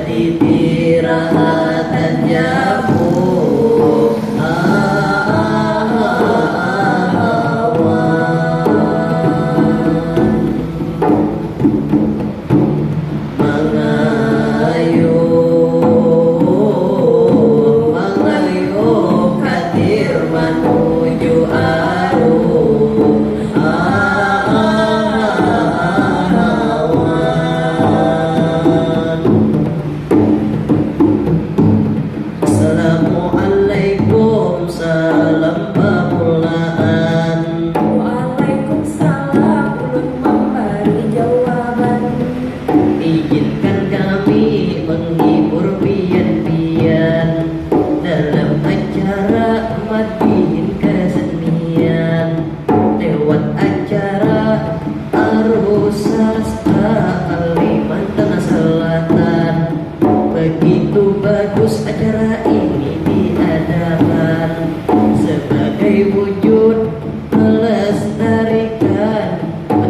tirahat jamu bagus acara ini diadakan sebagai wujud melestarikan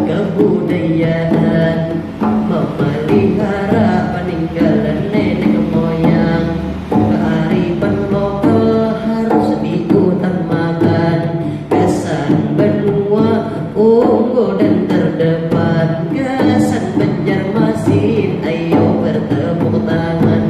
kebudayaan, memelihara peninggalan nenek moyang. Kearifan lokal harus diutamakan, kesan benua unggul dan terdepan, kesan Banjarmasin ayo bertepuk tangan.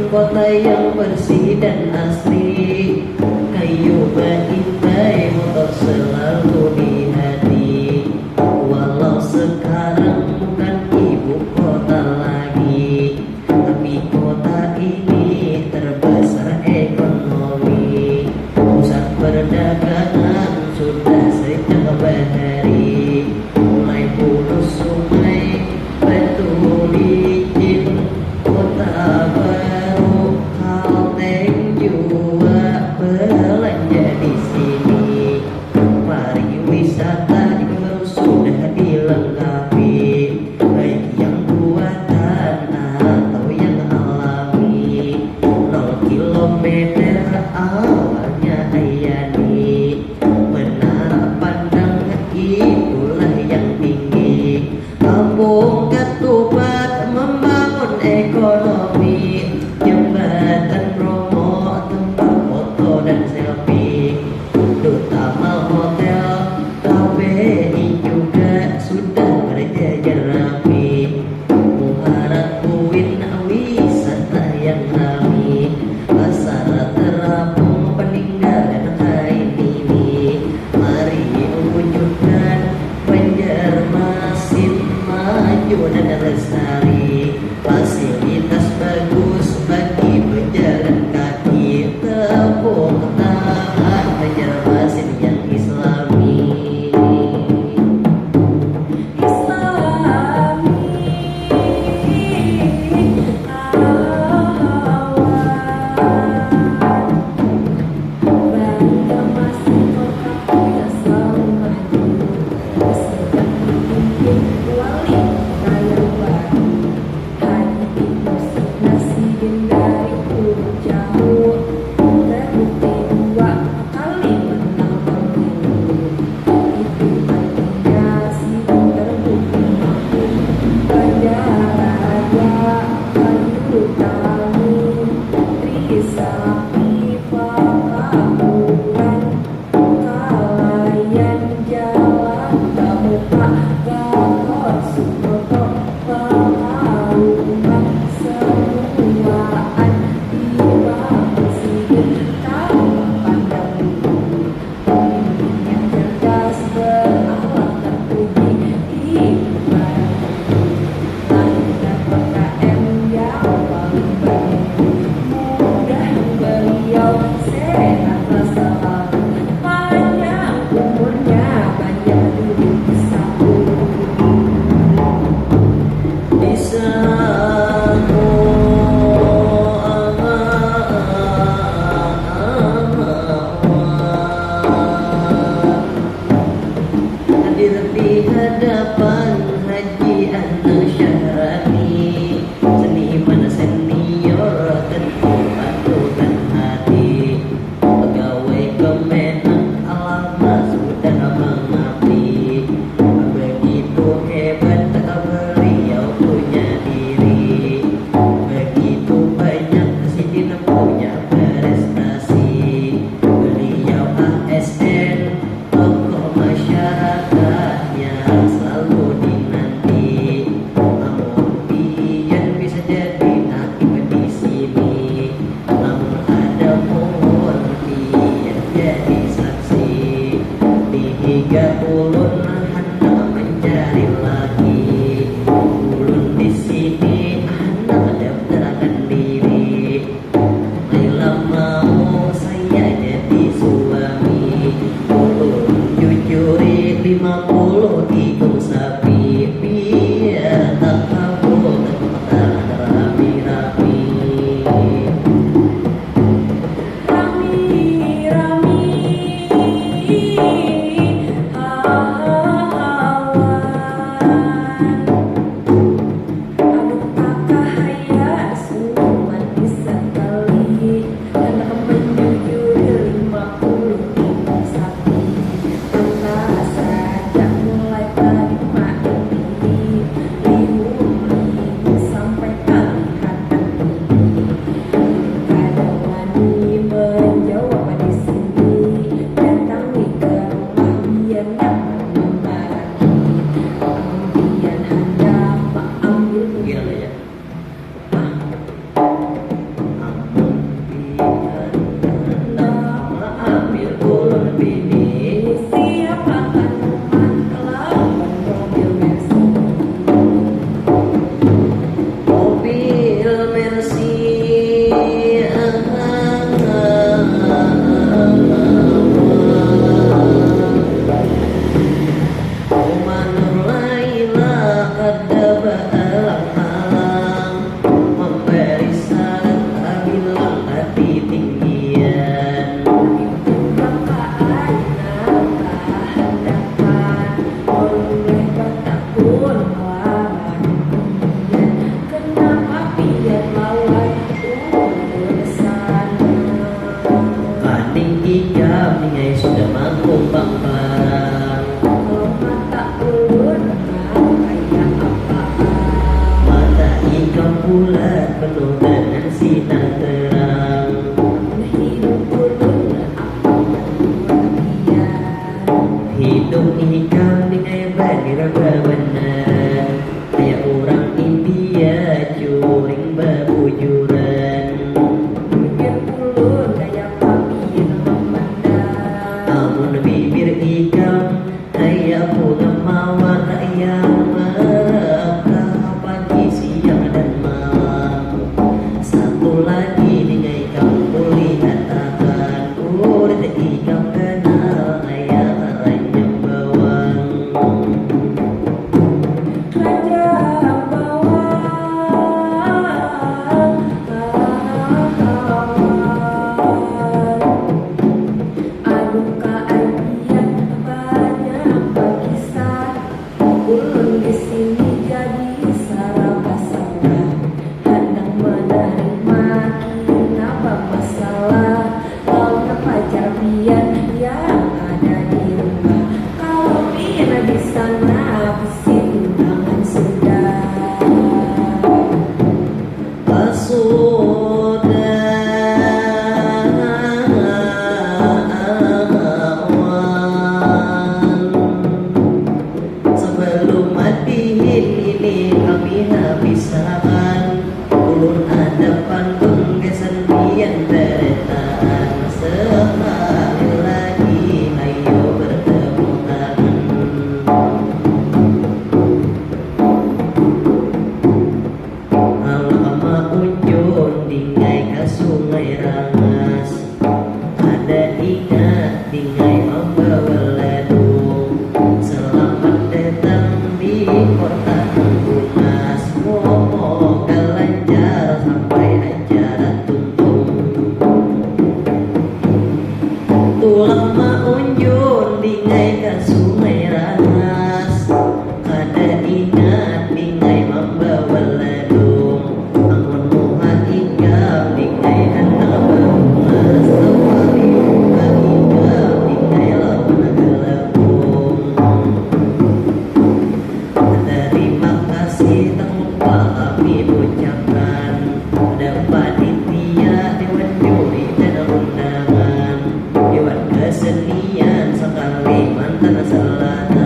Kota yang bersih dan asri, kayu berintai, motor selalu di hati. Walau sekarang bukan ibu kota lagi, tapi kota ini terbesar ekonomi. Pusat perdagangan sudah sejak bahari, mulai hulu sungai, batu licin, kota belanja di sini. Pariwisata juga sudah dilengkapi, baik yang buatan atau yang alami. 0 kilometer awalnya Ayani, menara pandang itulah yang tinggi. Kampung Ketupat membangun ekonomi, jembatan Romo tempat foto dan selfie. Utama hotel, KBI juga sudah berjajar rapi. Muara Uin wisata yang alami, pasar terapung peninggalan kain ini. Mari wujudkan Banjarmasin maju dan lestari, fasilitas bagus bagi pejalan kaki. Tepuk tangan. tawuran kalayan jalan kamu pak gatot sumoto pengauman semuaan tiba presiden tahu pandang yang cerdas berakhlak terpuji di lahirkan PKM yang paling baik mudah beliau sehat selalu panjang umurnya banyak duit disambung di sana hadir di hadapan Haji Anang Syahrani, seniman senior tentu patutan hati, pegawai Kemenak alamat sudah mengabdi, begitu hebat beliau punya diri, begitu banyak presiden punya prestasi, beliau ASN tokoh masyarakat yang selalu dinanti, namun pian bisa jadi hakim di sini, namun ada mohon pian jadi saksi, dihiga ulun hendak mencari lagi, ulun di sini hendak daftarkan diri, Laila mau saya jadi suami, ulun jujuri 50 ikut sapi, biar tak kabur tak rapi-rapi. Rami hawan aduh kakak hayat suman disekali hendak menjujuri 50 ikut sapi entah saja mulai dari mak ini limu sampai kelihatan ini kadang wani menjawab di sini datangi ke rumah biar dapat membaraki kemudian hendak mengambil Gila ya. Ambil ulun bini, siap akan rumah kelawan mobil Mercy mobil Mercy. Umanur Laila kada baalang-alang, memberi saran tak bilang hati tinggian. Bapak anak hendakan oleh batak pun lawan kemudian kenapa pian lawan sana Kaning ikam ningai sudah mampu bangklang, kalau mata ulun kayak apaan mata ikam bulat penuh dengan sinar terang. hidup ulun apa bahagia Hidup ikam ningai banir bebenar, kayak orang India curing bebujuran. bibir ulun kayak papian memandang Namun bibir ikam kayak bunga mawar yang merekah pagi, siang dan malam. Satu lagi ningai kamu lihat akan urat ikam kenal kayak ranjang bawang. Kerajaan bawang aduh keadilan banyak berkisah ulun di sini jadi sarabasana hendak menerima kinapa masalah lawan pacar pian Ada ingat bingai membawa ladung. Selamat datang di kota Tangkumas. Semoga lancar sampai acara tuntung. Tulang maunjun bingai ke sungai Rangas. Ada ingat bingai membawa ladung. Angon muha ikam bingai hendak berhumas. Tawali muha ikam bingai lawan gelapung. Terima kasih tak lupa kami ucapkan pada panitia Dewan Juri dan undangan, Dewan Kesenian sekali mantan selatan.